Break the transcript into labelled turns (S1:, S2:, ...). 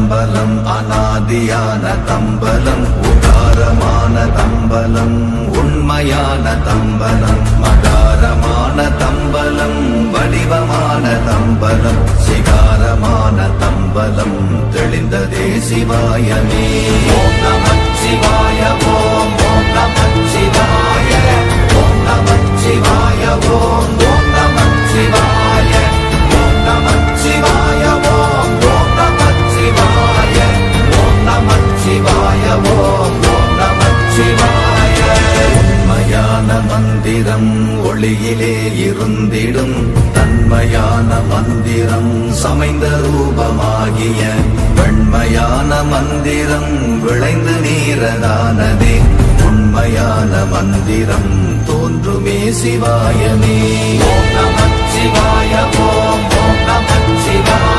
S1: தம்பலம் அநாதியான தம்பலம் உகாரமான தம்பலம் உண்மையான தம்பலம் மகாரமான தம்பலம் வடிவமான தம்பலம் சிகாரமான தம்பலம் தெளிந்ததே சிவாயமே. ஓம் நமச்சிவாய ஓம் ஓம் நமச்சிவாய ஓம் நமச்சிவாய ஓம் ஓம் நமச்சிவாய ஓம் நமச்சிவாய ஓம் ஓம் நமச்சிவாய ஓம் நமச்சிவாய ஓம் ஓம் நமச்சிவாய. உண்மையான மந்திரம் ஒளியிலே இருந்திடும் தன்மையான மந்திரம் சமைந்த ரூபமாகிய வெண்மையான மந்திரம் விளைந்து நீரதானதே உண்மையான மந்திரம் தோன்றுமே சிவாயமே. ஓம் நமச்சிவாய ஓம் ஓம் நமச்சிவாய.